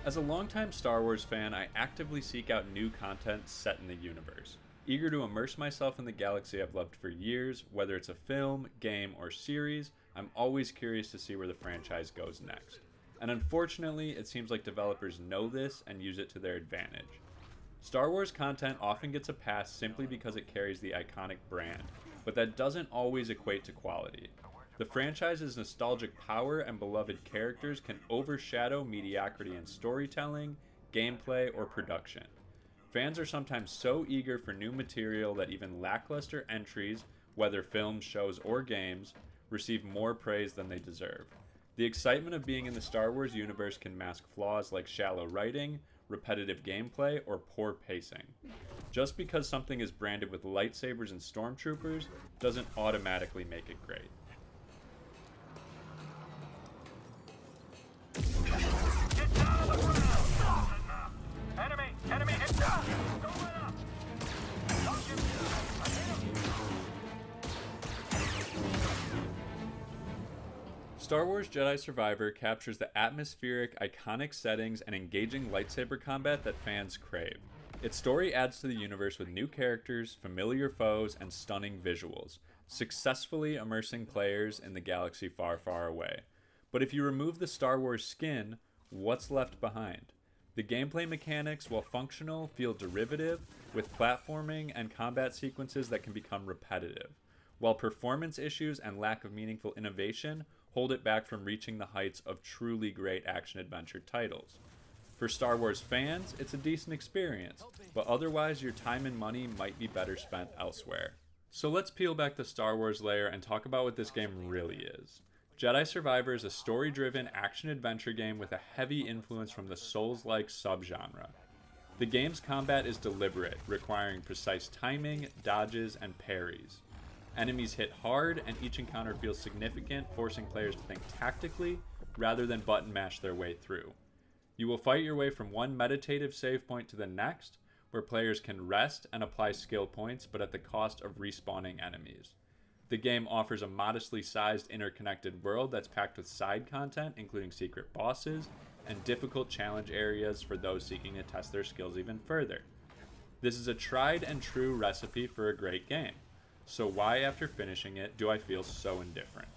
As a longtime Star Wars fan, I actively seek out new content set in the universe. Eager to immerse myself in the galaxy I've loved for years, whether it's a film, game, or series, I'm always curious to see where the franchise goes next. And unfortunately, it seems like developers know this and use it to their advantage. Star Wars content often gets a pass simply because it carries the iconic brand, but that doesn't always equate to quality. The franchise's nostalgic power and beloved characters can overshadow mediocrity in storytelling, gameplay, or production. Fans are sometimes so eager for new material that even lackluster entries, whether films, shows, or games, receive more praise than they deserve. The excitement of being in the Star Wars universe can mask flaws like shallow writing, repetitive gameplay, or poor pacing. Just because something is branded with lightsabers and stormtroopers doesn't automatically make it great. Enemy hit down! Go right up! Don't shoot! I hit him! Star Wars Jedi Survivor captures the atmospheric, iconic settings and engaging lightsaber combat that fans crave. Its story adds to the universe with new characters, familiar foes, and stunning visuals, successfully immersing players in the galaxy far, far away. But if you remove the Star Wars skin, what's left behind? The gameplay mechanics, while functional, feel derivative, with platforming and combat sequences that can become repetitive, while performance issues and lack of meaningful innovation hold it back from reaching the heights of truly great action-adventure titles. For Star Wars fans, it's a decent experience, but otherwise your time and money might be better spent elsewhere. So let's peel back the Star Wars layer and talk about what this game really is. Jedi Survivor is a story-driven action-adventure game with a heavy influence from the Souls-like subgenre. The game's combat is deliberate, requiring precise timing, dodges, and parries. Enemies hit hard, and each encounter feels significant, forcing players to think tactically rather than button mash their way through. You will fight your way from one meditative save point to the next, where players can rest and apply skill points, but at the cost of respawning enemies. The game offers a modestly sized interconnected world that's packed with side content, including secret bosses and difficult challenge areas for those seeking to test their skills even further. This is a tried and true recipe for a great game. So why, after finishing it, do I feel so indifferent?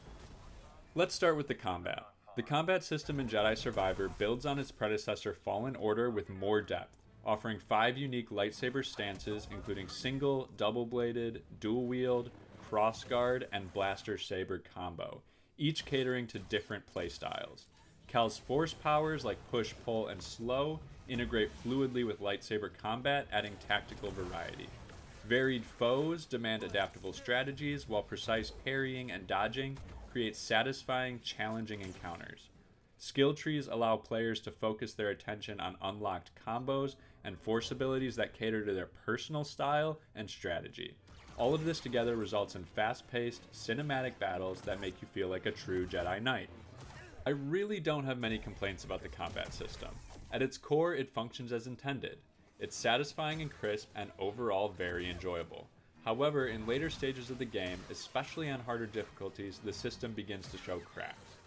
Let's start with the combat. The combat system in Jedi Survivor builds on its predecessor Fallen Order with more depth, offering 5 unique lightsaber stances, including single, double-bladed, dual-wield, crossguard, and blaster saber combo, each catering to different playstyles. Cal's force powers like push, pull, and slow integrate fluidly with lightsaber combat, adding tactical variety. Varied foes demand adaptable strategies, while precise parrying and dodging create satisfying, challenging encounters. Skill trees allow players to focus their attention on unlocked combos and force abilities that cater to their personal style and strategy. All of this together results in fast-paced, cinematic battles that make you feel like a true Jedi Knight. I really don't have many complaints about the combat system. At its core, it functions as intended. It's satisfying and crisp, and overall very enjoyable. However, in later stages of the game, especially on harder difficulties, the system begins to show cracks.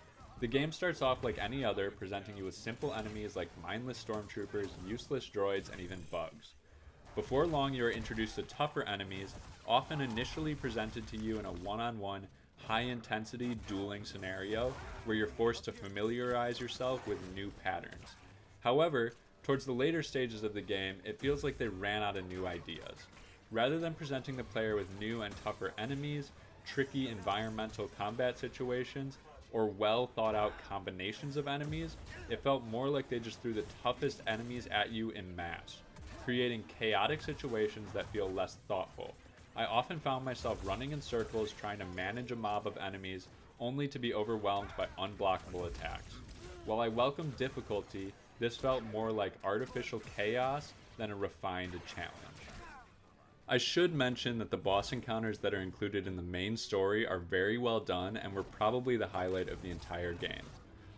The game starts off like any other, presenting you with simple enemies like mindless stormtroopers, useless droids, and even bugs. Before long, you are introduced to tougher enemies, often initially presented to you in a one-on-one, high-intensity dueling scenario where you're forced to familiarize yourself with new patterns. However, towards the later stages of the game, it feels like they ran out of new ideas. Rather than presenting the player with new and tougher enemies, tricky environmental combat situations, or well-thought-out combinations of enemies, it felt more like they just threw the toughest enemies at you en masse, creating chaotic situations that feel less thoughtful. I often found myself running in circles trying to manage a mob of enemies, only to be overwhelmed by unblockable attacks. While I welcomed difficulty, this felt more like artificial chaos than a refined challenge. I should mention that the boss encounters that are included in the main story are very well done and were probably the highlight of the entire game.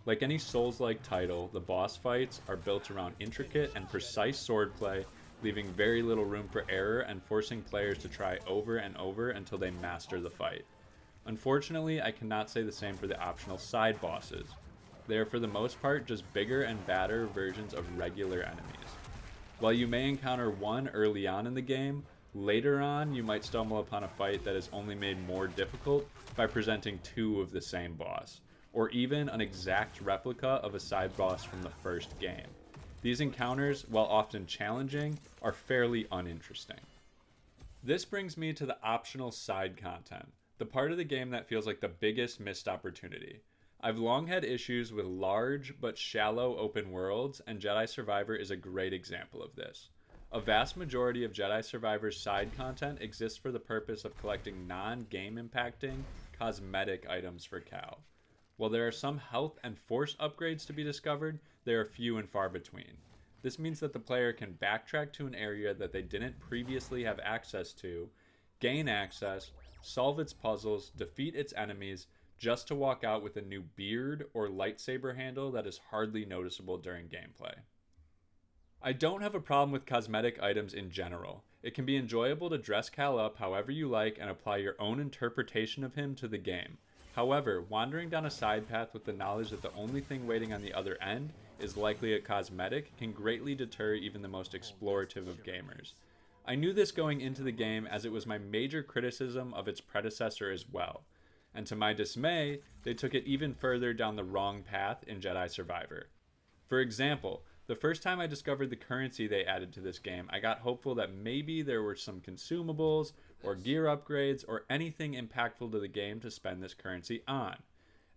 Like any Souls-like title, the boss fights are built around intricate and precise swordplay, leaving very little room for error and forcing players to try over and over until they master the fight. Unfortunately, I cannot say the same for the optional side bosses. They are for the most part just bigger and badder versions of regular enemies. While you may encounter one early on in the game, later on you might stumble upon a fight that is only made more difficult by presenting two of the same boss, or even an exact replica of a side boss from the first game. These encounters, while often challenging, are fairly uninteresting. This brings me to the optional side content, the part of the game that feels like the biggest missed opportunity. I've long had issues with large but shallow open worlds, and Jedi Survivor is a great example of this. A vast majority of Jedi Survivor's side content exists for the purpose of collecting non-game impacting cosmetic items for Cal. While there are some health and force upgrades to be discovered, they are few and far between. This means that the player can backtrack to an area that they didn't previously have access to, gain access, solve its puzzles, defeat its enemies, just to walk out with a new beard or lightsaber handle that is hardly noticeable during gameplay. I don't have a problem with cosmetic items in general. It can be enjoyable to dress Cal up however you like and apply your own interpretation of him to the game. However, wandering down a side path with the knowledge that the only thing waiting on the other end is likely a cosmetic can greatly deter even the most explorative of gamers. I knew this going into the game, as it was my major criticism of its predecessor as well. And to my dismay, they took it even further down the wrong path in Jedi Survivor. For example, the first time I discovered the currency they added to this game, I got hopeful that maybe there were some consumables or gear upgrades or anything impactful to the game to spend this currency on.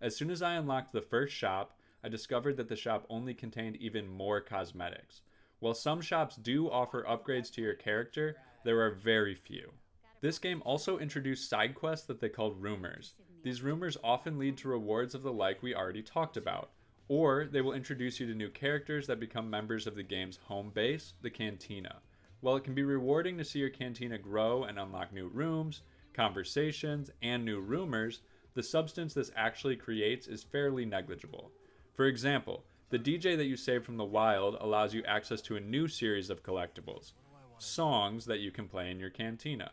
As soon as I unlocked the first shop, I discovered that the shop only contained even more cosmetics. While some shops do offer upgrades to your character, there are very few. This game also introduced side quests that they called rumors. These rumors often lead to rewards of the like we already talked about, or they will introduce you to new characters that become members of the game's home base, the Cantina. While it can be rewarding to see your Cantina grow and unlock new rooms, conversations, and new rumors, the substance this actually creates is fairly negligible. For example, the DJ that you saved from the wild allows you access to a new series of collectibles, songs that you can play in your Cantina.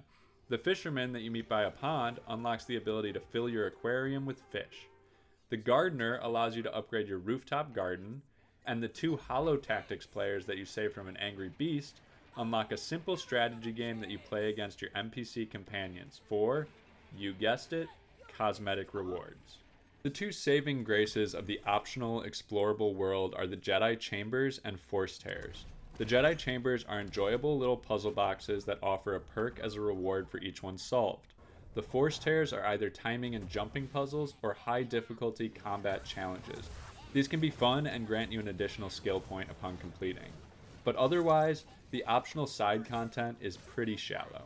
The fisherman that you meet by a pond unlocks the ability to fill your aquarium with fish. The gardener allows you to upgrade your rooftop garden, and the two Hollow Tactics players that you save from an angry beast unlock a simple strategy game that you play against your NPC companions for, you guessed it, cosmetic rewards. The two saving graces of the optional explorable world are the Jedi Chambers and Force Tears. The Jedi Chambers are enjoyable little puzzle boxes that offer a perk as a reward for each one solved. The Force Tears are either timing and jumping puzzles or high difficulty combat challenges. These can be fun and grant you an additional skill point upon completing. But otherwise, the optional side content is pretty shallow.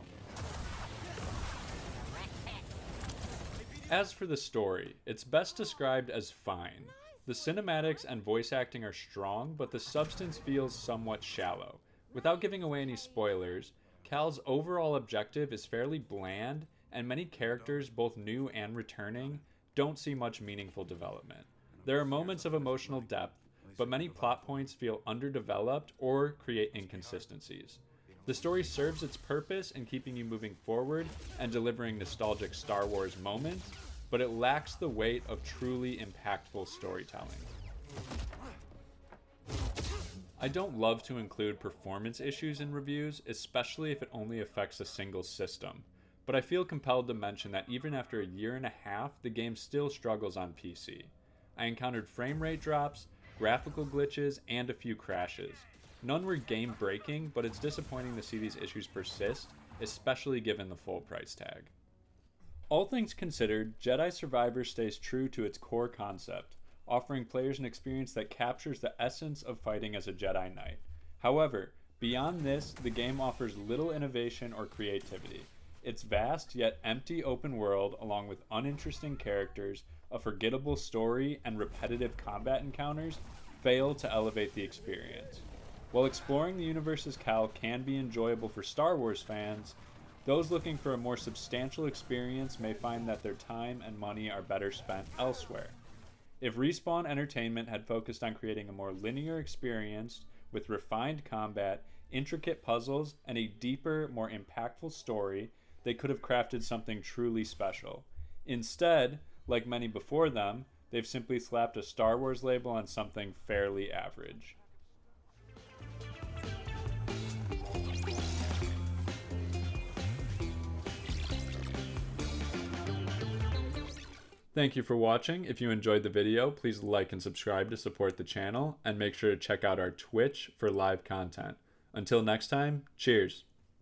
As for the story, it's best described as fine. The cinematics and voice acting are strong, but the substance feels somewhat shallow. Without giving away any spoilers, Cal's overall objective is fairly bland, and many characters, both new and returning, don't see much meaningful development. There are moments of emotional depth, but many plot points feel underdeveloped or create inconsistencies. The story serves its purpose in keeping you moving forward and delivering nostalgic Star Wars moments, but it lacks the weight of truly impactful storytelling. I don't love to include performance issues in reviews, especially if it only affects a single system, but I feel compelled to mention that even after a year and a half, the game still struggles on PC. I encountered frame rate drops, graphical glitches, and a few crashes. None were game breaking, but it's disappointing to see these issues persist, especially given the full price tag. All things considered, Jedi Survivor stays true to its core concept, offering players an experience that captures the essence of fighting as a Jedi Knight. However, beyond this, the game offers little innovation or creativity. Its vast yet empty open world, along with uninteresting characters, a forgettable story, and repetitive combat encounters, fail to elevate the experience. While exploring the universe's Cal can be enjoyable for Star Wars fans, those looking for a more substantial experience may find that their time and money are better spent elsewhere. If Respawn Entertainment had focused on creating a more linear experience with refined combat, intricate puzzles, and a deeper, more impactful story, they could have crafted something truly special. Instead, like many before them, They've simply slapped a Star Wars label on something fairly average. Thank you for watching. If you enjoyed the video, please like and subscribe to support the channel, and make sure to check out our Twitch for live content. Until next time, cheers.